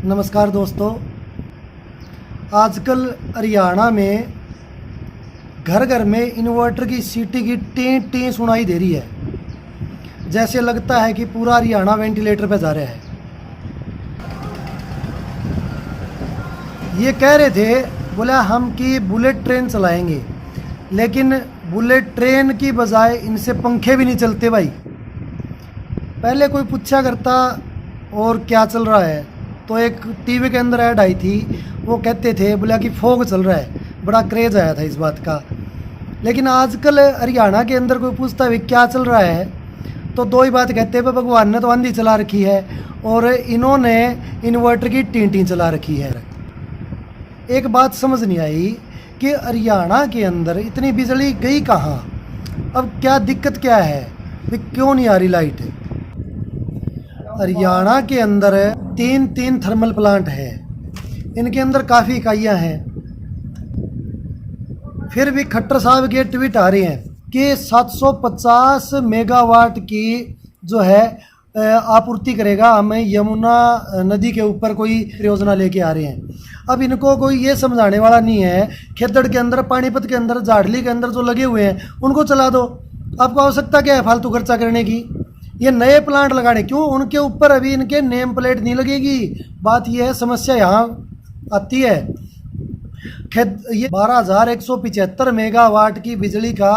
नमस्कार दोस्तों। आजकल हरियाणा में घर घर में इन्वर्टर की सीटी की टी टी सुनाई दे रही है। जैसे लगता है कि पूरा हरियाणा वेंटिलेटर पे जा रहा है। ये कह रहे थे, बोला हम कि बुलेट ट्रेन चलाएंगे, लेकिन बुलेट ट्रेन की बजाय इनसे पंखे भी नहीं चलते भाई। पहले कोई पूछा करता और क्या चल रहा है, तो एक टीवी के अंदर ऐड आई थी, वो कहते थे बोला कि फोग चल रहा है। बड़ा क्रेज़ आया था इस बात का। लेकिन आजकल हरियाणा के अंदर कोई पूछता है क्या चल रहा है, तो दो ही बात कहते हैं, भगवान ने तो आंधी चला रखी है और इन्होंने इन्वर्टर की टी चला रखी है। एक बात समझ नहीं आई कि हरियाणा के अंदर इतनी बिजली गई कहाँ, अब क्या दिक्कत क्या है, क्यों नहीं आ रही लाइट। हरियाणा के अंदर तीन थर्मल प्लांट है, इनके अंदर काफ़ी इकाइयाँ हैं। फिर भी खट्टर साहब के ट्वीट आ रहे हैं कि 750 मेगावाट की जो है आपूर्ति करेगा, हमें यमुना नदी के ऊपर कोई परियोजना लेके आ रहे हैं। अब इनको कोई ये समझाने वाला नहीं है, खेतड़ के अंदर, पानीपत के अंदर, जाडली के अंदर जो लगे हुए हैं उनको चला दो। आपको आवश्यकता क्या है फालतू खर्चा करने की। ये नए प्लांट लगाने क्यों, उनके ऊपर अभी इनके नेम प्लेट नहीं लगेगी। बात यह है, समस्या यहाँ आती है। ये 12,175 मेगावाट की बिजली का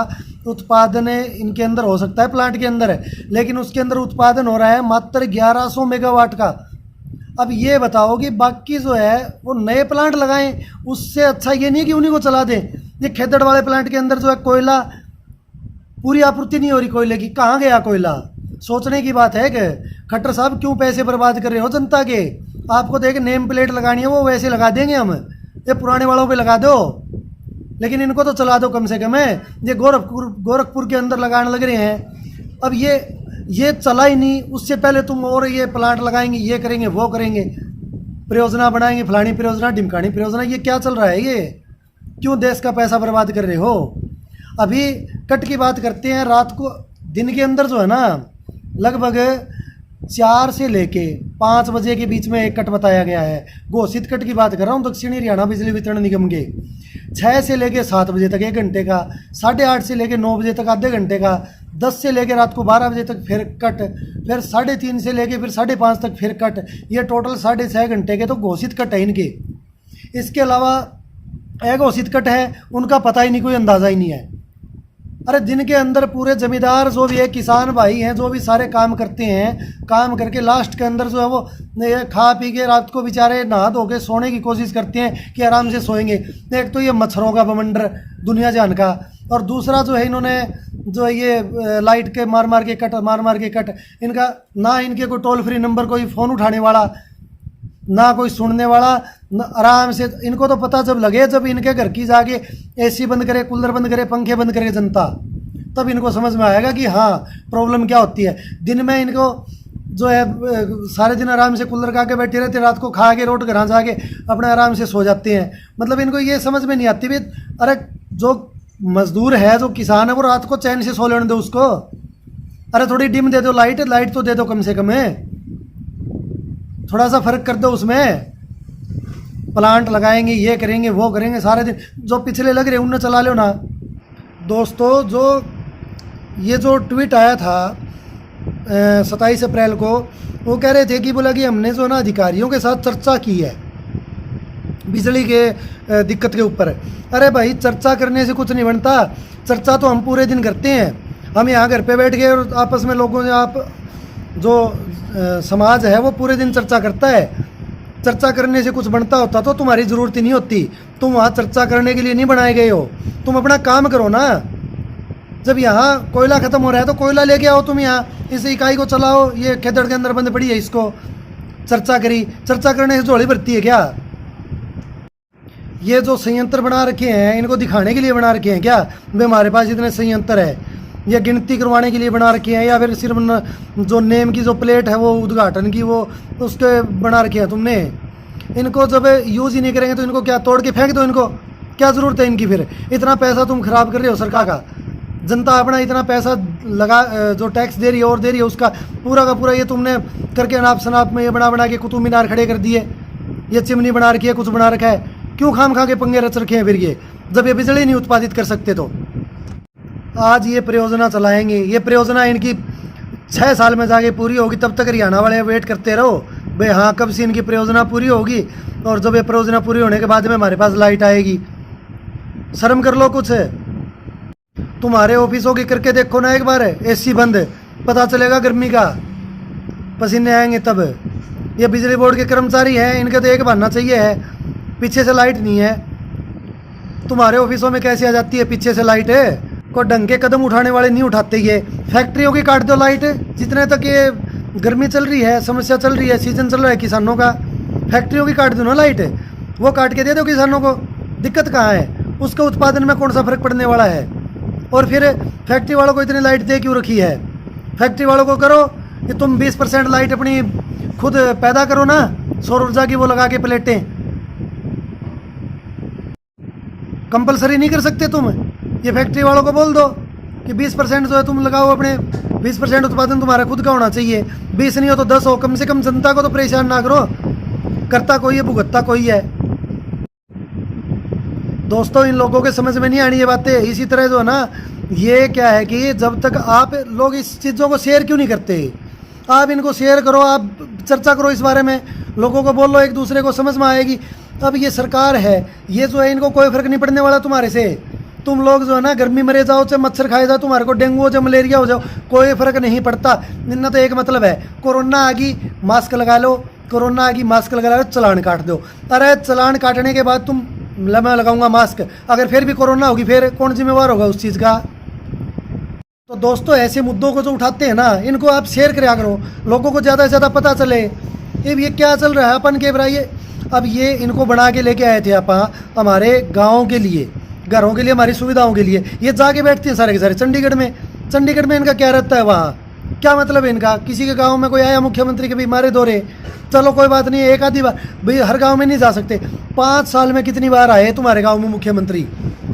उत्पादन इनके अंदर हो सकता है, प्लांट के अंदर है, लेकिन उसके अंदर उत्पादन हो रहा है मात्र 1100 मेगावाट का। अब ये बताओ कि बाकी जो है वो नए प्लांट लगाएं, उससे अच्छा ये नहीं कि उन्हीं को चला दें। ये खेतड़ वाले प्लांट के अंदर जो है कोयला, पूरी आपूर्ति नहीं हो रही कोयले की, कहाँ गया कोयला। सोचने की बात है कि खट्टर साहब क्यों पैसे बर्बाद कर रहे हो जनता के। आपको देख नेम प्लेट लगानी है वो वैसे लगा देंगे हम, ये पुराने वालों पे लगा दो, लेकिन इनको तो चला दो कम से कम है। ये गोरखपुर के अंदर लगाने लग रहे हैं। अब ये चला ही नहीं, उससे पहले तुम और ये प्लांट लगाएंगे, ये करेंगे, वो करेंगे, परियोजना बनाएंगे, फलानी परियोजना, ढिमकानी परियोजना। ये क्या चल रहा है, ये क्यों देश का पैसा बर्बाद कर रहे हो। अभी कट की बात करते हैं। रात को, दिन के अंदर जो है ना, लगभग 4 से लेके 5 बजे के बीच में एक कट बताया गया है। घोषित कट की बात कर रहा हूँ दक्षिणी हरियाणा बिजली वितरण निगम के। 6 से लेके 7 बजे तक 1 घंटे का, 8:30 से लेके 9 बजे तक आधे घंटे का, 10 से लेके रात को 12 बजे तक फिर कट, फिर 3:30 से लेके फिर 5:30 तक फिर कट। ये टोटल 6.5 घंटे के तो घोषित कट है इनके। इसके अलावा अघोषित कट है, उनका पता ही नहीं, कोई अंदाज़ा ही नहीं है। अरे दिन के अंदर पूरे जमींदार जो भी है, किसान भाई हैं, जो भी सारे काम करते हैं, काम करके लास्ट के अंदर जो है वो खा पी के रात को बेचारे नहा धो के सोने की कोशिश करते हैं कि आराम से सोएंगे। एक तो ये मच्छरों का बवंडर दुनिया जान का, और दूसरा जो है इन्होंने जो है ये लाइट के मार मार के कट, इनका ना इनके कोई टोल फ्री नंबर, कोई फ़ोन उठाने वाला, ना कोई सुनने वाला। आराम से इनको तो पता जब लगे, जब इनके घर की जाके एसी बंद करे, कूलर बंद करे, पंखे बंद करे जनता, तब इनको समझ में आएगा कि हाँ प्रॉब्लम क्या होती है। दिन में इनको जो है सारे दिन आराम से कूलर का के बैठे रहते, रात को खा के रोट घर जाके अपने आराम से सो जाते हैं। मतलब इनको ये समझ में नहीं आती भी, अरे जो मजदूर है, जो किसान है, वो रात को चैन से सो लेने दो उसको। अरे थोड़ी डिम दे दो लाइट तो दे दो कम से कम है, थोड़ा सा फर्क कर दो उसमें। प्लांट लगाएंगे, ये करेंगे, वो करेंगे, सारे दिन जो पिछले लग रहे उनने चला लो ना। दोस्तों, ये जो ट्वीट आया था 27 अप्रैल को, वो कह रहे थे कि बोला कि हमने जो ना अधिकारियों के साथ चर्चा की है बिजली के दिक्कत के ऊपर। अरे भाई, चर्चा करने से कुछ नहीं बनता। चर्चा तो हम पूरे दिन करते हैं। हम यहाँ घर पे बैठ के और आपस में लोगों से, आप जो समाज है वो पूरे दिन चर्चा करता है। चर्चा करने से कुछ बनता होता तो तुम्हारी ज़रूरत ही नहीं होती। तुम वहाँ चर्चा करने के लिए नहीं बनाए गए हो, तुम अपना काम करो ना। जब यहाँ कोयला ख़त्म हो रहा है तो कोयला लेके आओ, तुम यहाँ इस इकाई को चलाओ। ये खेतड़ के अंदर बंद पड़ी है, इसको चर्चा करने से झोली भरती है क्या। ये जो संयंत्र बना रखे हैं, इनको दिखाने के लिए बना रखे हैं क्या भाई हमारे पास इतने संयंत्र है, या गिनती करवाने के लिए बना रखे हैं, या फिर सिर्फ जो नेम की जो प्लेट है वो उद्घाटन की वो उसके बना रखे हैं तुमने। इनको जब यूज़ ही नहीं करेंगे तो इनको क्या तोड़ के फेंक दो, इनको क्या ज़रूरत है इनकी। फिर इतना पैसा तुम खराब कर रहे हो सरकार का, जनता अपना इतना पैसा लगा जो टैक्स दे रही है और दे रही है, उसका पूरा का पूरा ये तुमने करके अनाप शनाप में ये बना के कुतुब मीनार खड़े कर दिए। ये चिमनी बना रखी है, कुछ बना रखा है, क्यों खाम खा के पंगे रच रखे हैं फिर ये, जब ये बिजली नहीं उत्पादित कर सकते तो। आज ये परियोजना चलाएंगे, ये परियोजना इनकी 6 साल में जाके पूरी होगी, तब तक हरियाणा वाले वेट करते रहो भाई हाँ कब से इनकी परियोजना पूरी होगी, और जब ये परियोजना पूरी होने के बाद में हमारे पास लाइट आएगी। शर्म कर लो कुछ। तुम्हारे ऑफिसों की करके देखो ना एक बार, एसी बंद, पता चलेगा गर्मी का, पसीने आएंगे तब। ये बिजली बोर्ड के कर्मचारी हैं, इनका तो एक बनना चाहिए है, पीछे से लाइट नहीं है। तुम्हारे ऑफिसों में कैसे आ जाती है पीछे से लाइट है? कोई ढंग के कदम उठाने वाले नहीं उठाते। ये फैक्ट्रियों की काट दो लाइट, जितने तक ये गर्मी चल रही है, समस्या चल रही है, सीजन चल रहा है किसानों का, फैक्ट्रियों की काट दो ना लाइट, वो काट के दे दो किसानों को, दिक्कत कहाँ है? उसके उत्पादन में कौन सा फर्क पड़ने वाला है? और फिर फैक्ट्री वालों को इतनी लाइट दे क्यों रखी है? फैक्ट्री वालों को करो कि तुम 20% लाइट अपनी खुद पैदा करो ना, सौर ऊर्जा की वो लगा के प्लेटें। कंपलसरी नहीं कर सकते तुम? ये फैक्ट्री वालों को बोल दो कि 20% जो है तुम लगाओ, अपने 20% उत्पादन तुम्हारा खुद का होना चाहिए, 20 नहीं हो तो 10 हो, कम से कम जनता को तो परेशान ना करो। करता कोई है, भुगतता कोई है। दोस्तों इन लोगों के समझ में नहीं आनी ये बातें। इसी तरह जो है ना, ये क्या है कि जब तक आप लोग इस चीज़ों को शेयर क्यों नहीं करते? आप इनको शेयर करो, आप चर्चा करो इस बारे में, लोगों को बोलो, एक दूसरे को समझ में आएगी। अब ये सरकार है, ये जो है इनको कोई फर्क नहीं पड़ने वाला तुम्हारे से। तुम लोग जो है ना गर्मी मरे जाओ, चाहे मच्छर खाए जाओ, तुम्हारे को डेंगू हो जाए, मलेरिया हो जाओ, कोई फर्क नहीं पड़ता। इनका तो एक मतलब है, कोरोना आ गई मास्क लगा लो, कोरोना आ गई मास्क लगा लो, चलान काट दो। अरे चलान काटने के बाद तुम मैं लगाऊंगा मास्क, अगर फिर भी कोरोना होगी फिर कौन जिम्मेवार होगा उस चीज़ का? तो दोस्तों ऐसे मुद्दों को जो उठाते हैं ना, इनको आप शेयर करा करो, लोगों को ज़्यादा से ज़्यादा पता चले ये क्या चल रहा है अपन के बरा। ये अब ये इनको बना के लेके आए थे अपन हमारे गाँव के लिए, घरों के लिए, हमारी सुविधाओं के लिए। ये जाके बैठते हैं सारे के सारे चंडीगढ़ में। चंडीगढ़ में इनका क्या रहता है वहाँ? क्या मतलब है इनका? किसी के गांव में कोई आया मुख्यमंत्री के भी मारे दौरे, चलो कोई बात नहीं, एक आधी बार भाई, हर गांव में नहीं जा सकते। 5 साल में कितनी बार आए तुम्हारे गांव में मुख्यमंत्री?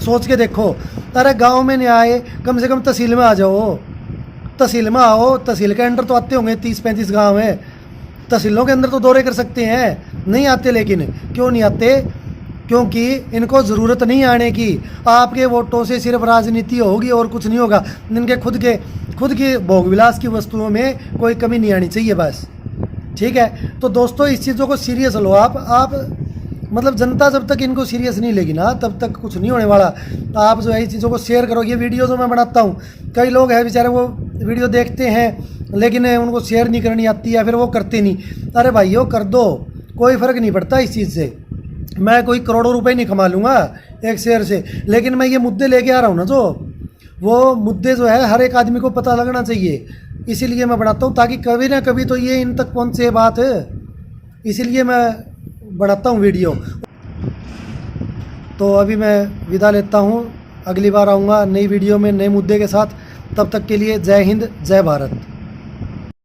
सोच के देखो। अरे गांव में नहीं आए, कम से कम तहसील में आ जाओ, तहसील में आओ। तहसील के अंदर तो आते होंगे 30-35 गाँव है, तहसीलों के अंदर तो दौरे कर सकते हैं। नहीं आते, लेकिन क्यों नहीं आते? क्योंकि इनको ज़रूरत नहीं आने की। आपके वोटों से सिर्फ राजनीति होगी और कुछ नहीं होगा। इनके खुद के भोग विलास की वस्तुओं में कोई कमी नहीं आनी चाहिए बस, ठीक है? तो दोस्तों इस चीज़ों को सीरियस लो आप मतलब जनता जब तक इनको सीरियस नहीं लेगी ना, तब तक कुछ नहीं होने वाला। आप जो है इस चीज़ों को शेयर करो। ये वीडियो जो मैं बनाता हूँ, कई लोग हैं बेचारे वो वीडियो देखते हैं लेकिन उनको शेयर नहीं करनी आती या फिर वो करते नहीं। अरे भाइयों कर दो, कोई फ़र्क नहीं पड़ता इस चीज़ से। मैं कोई करोड़ों रुपए नहीं कमा लूँगा एक शेयर से, लेकिन मैं ये मुद्दे लेके आ रहा हूँ ना, जो वो मुद्दे जो है हर एक आदमी को पता लगना चाहिए। इसीलिए मैं बनाता हूँ, ताकि कभी ना कभी तो ये इन तक पहुँचे बात, इसीलिए मैं बनाता हूँ वीडियो। तो अभी मैं विदा लेता हूँ, अगली बार आऊँगा नई वीडियो में नए मुद्दे के साथ। तब तक के लिए जय हिंद, जय भारत।